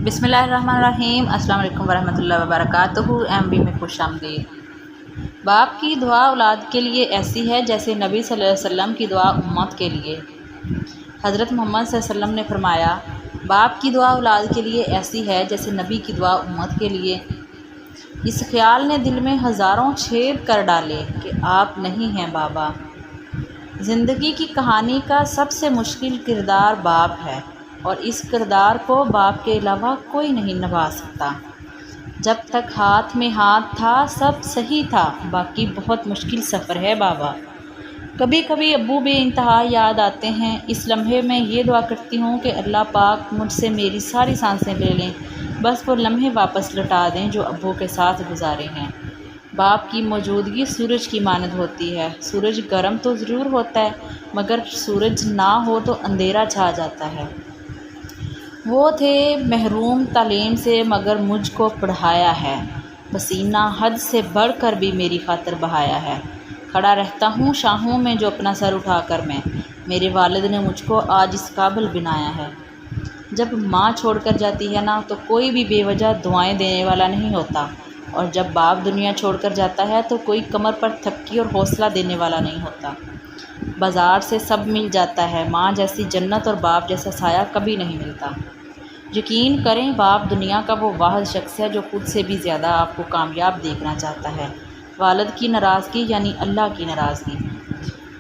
بسم اللہ الرحمن الرحیم۔ السلام علیکم ورحمۃ اللہ وبرکاتہ۔ MB میں خوش آمدید۔ باپ کی دعا اولاد کے لیے ایسی ہے جیسے نبی صلی اللہ علیہ وسلم کی دعا امت کے لیے۔ حضرت محمد صلی اللہ علیہ وسلم نے فرمایا، باپ کی دعا اولاد کے لیے ایسی ہے جیسے نبی کی دعا امت کے لیے۔ اس خیال نے دل میں ہزاروں چھید کر ڈالے کہ آپ نہیں ہیں بابا۔ زندگی کی کہانی کا سب سے مشکل کردار باپ ہے، اور اس کردار کو باپ کے علاوہ کوئی نہیں نبھا سکتا۔ جب تک ہاتھ میں ہاتھ تھا سب صحیح تھا، باقی بہت مشکل سفر ہے بابا۔ کبھی کبھی ابو بے انتہا یاد آتے ہیں۔ اس لمحے میں یہ دعا کرتی ہوں کہ اللہ پاک مجھ سے میری ساری سانسیں لے لیں، بس وہ لمحے واپس لوٹا دیں جو ابو کے ساتھ گزارے ہیں۔ باپ کی موجودگی سورج کی مانند ہوتی ہے۔ سورج گرم تو ضرور ہوتا ہے، مگر سورج نہ ہو تو اندھیرا چھا جاتا ہے۔ وہ تھے محروم تعلیم سے مگر مجھ کو پڑھایا ہے، پسینہ حد سے بڑھ کر بھی میری خاطر بہایا ہے۔ کھڑا رہتا ہوں شاہوں میں جو اپنا سر اٹھا کر میں، میرے والد نے مجھ کو آج اس قابل بنایا ہے۔ جب ماں چھوڑ کر جاتی ہے نا تو کوئی بھی بے وجہ دعائیں دینے والا نہیں ہوتا، اور جب باپ دنیا چھوڑ کر جاتا ہے تو کوئی کمر پر تھپکی اور حوصلہ دینے والا نہیں ہوتا۔ بازار سے سب مل جاتا ہے، ماں جیسی جنت اور باپ جیسا سایہ کبھی نہیں ملتا۔ یقین کریں باپ دنیا کا وہ واحد شخص ہے جو خود سے بھی زیادہ آپ کو کامیاب دیکھنا چاہتا ہے۔ والد کی ناراضگی یعنی اللہ کی ناراضگی۔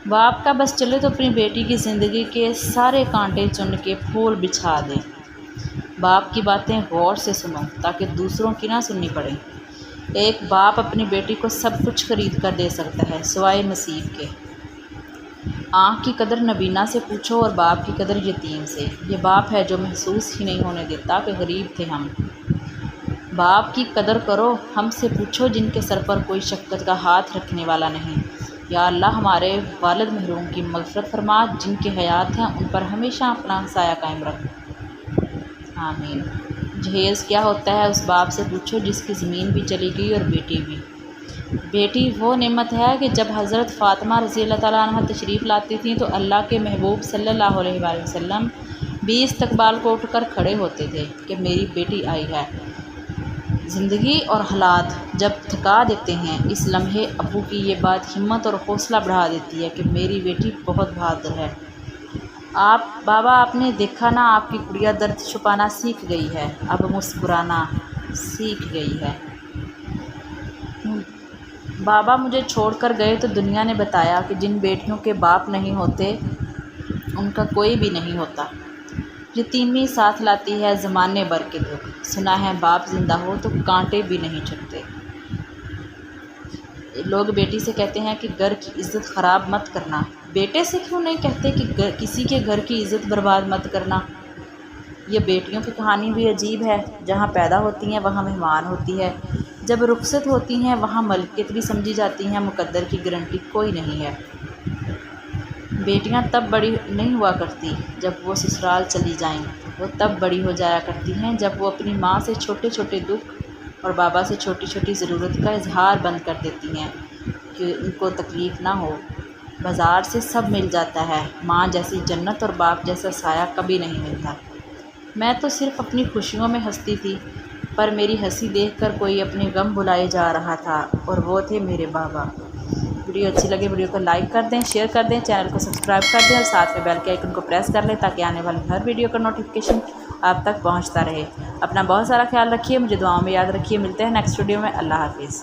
باپ کا بس چلے تو اپنی بیٹی کی زندگی کے سارے کانٹے چن کے پھول بچھا دے۔ باپ کی باتیں غور سے سنو تاکہ دوسروں کی نہ سننی پڑے۔ ایک باپ اپنی بیٹی کو سب کچھ خرید کر دے سکتا ہے سوائے نصیب کے۔ آنکھ کی قدر نبینا سے پوچھو اور باپ کی قدر یتیم سے۔ یہ باپ ہے جو محسوس ہی نہیں ہونے دیتا کہ غریب تھے ہم۔ باپ کی قدر کرو، ہم سے پوچھو جن کے سر پر کوئی شفقت کا ہاتھ رکھنے والا نہیں۔ یا اللہ ہمارے والد محروم کی مغفرت فرما، جن کے حیات ہیں ان پر ہمیشہ اپنا سایہ قائم رکھ۔ آمین۔ جہیز کیا ہوتا ہے اس باپ سے پوچھو جس کی زمین بھی چلی گئی اور بیٹی بھی۔ بیٹی وہ نعمت ہے کہ جب حضرت فاطمہ رضی اللہ تعالیٰ عنہ تشریف لاتی تھیں تو اللہ کے محبوب صلی اللہ علیہ وآلہ وسلم بھی استقبال کو اٹھ کر کھڑے ہوتے تھے کہ میری بیٹی آئی ہے۔ زندگی اور حالات جب تھکا دیتے ہیں، اس لمحے ابو کی یہ بات ہمت اور حوصلہ بڑھا دیتی ہے کہ میری بیٹی بہت بہادر ہے۔ بابا آپ نے دیکھا نا، آپ کی گڑیا درد چھپانا سیکھ گئی ہے، اب مسکرانا سیکھ گئی ہے۔ بابا مجھے چھوڑ کر گئے تو دنیا نے بتایا کہ جن بیٹیوں کے باپ نہیں ہوتے ان کا کوئی بھی نہیں ہوتا۔ یتیمی ساتھ لاتی ہے زمانے بھر کے دکھ، سنا ہے باپ زندہ ہو تو کانٹے بھی نہیں چھٹتے۔ لوگ بیٹی سے کہتے ہیں کہ گھر کی عزت خراب مت کرنا، بیٹے سے کیوں نہیں کہتے کہ کسی کے گھر کی عزت برباد مت کرنا؟ یہ بیٹیوں کی کہانی بھی عجیب ہے۔ جہاں پیدا ہوتی ہیں وہاں مہمان ہوتی ہے، جب رخصت ہوتی ہیں وہاں ملکیت بھی سمجھی جاتی ہیں، مقدر کی گارنٹی کوئی نہیں ہے۔ بیٹیاں تب بڑی نہیں ہوا کرتی جب وہ سسرال چلی جائیں، وہ تب بڑی ہو جایا کرتی ہیں جب وہ اپنی ماں سے چھوٹے چھوٹے دکھ اور بابا سے چھوٹی چھوٹی ضرورت کا اظہار بند کر دیتی ہیں کہ ان کو تکلیف نہ ہو۔ بازار سے سب مل جاتا ہے، ماں جیسی جنت اور باپ جیسا سایہ کبھی نہیں ملتا۔ میں تو صرف اپنی خوشیوں میں ہنستی تھی، پر میری ہنسی دیکھ کر کوئی اپنے غم بھلائے جا رہا تھا، اور وہ تھے میرے بابا۔ ویڈیو اچھی لگے ویڈیو کو لائک کر دیں، شیئر کر دیں، چینل کو سبسکرائب کر دیں اور ساتھ میں بیل کے آئیکن کو پریس کر لیں تاکہ آنے والی ہر ویڈیو کا نوٹیفیکیشن آپ تک پہنچتا رہے۔ اپنا بہت سارا خیال رکھیے، مجھے دعاؤں میں یاد رکھیے۔ ملتے ہیں نیکسٹ ویڈیو میں۔ اللہ حافظ۔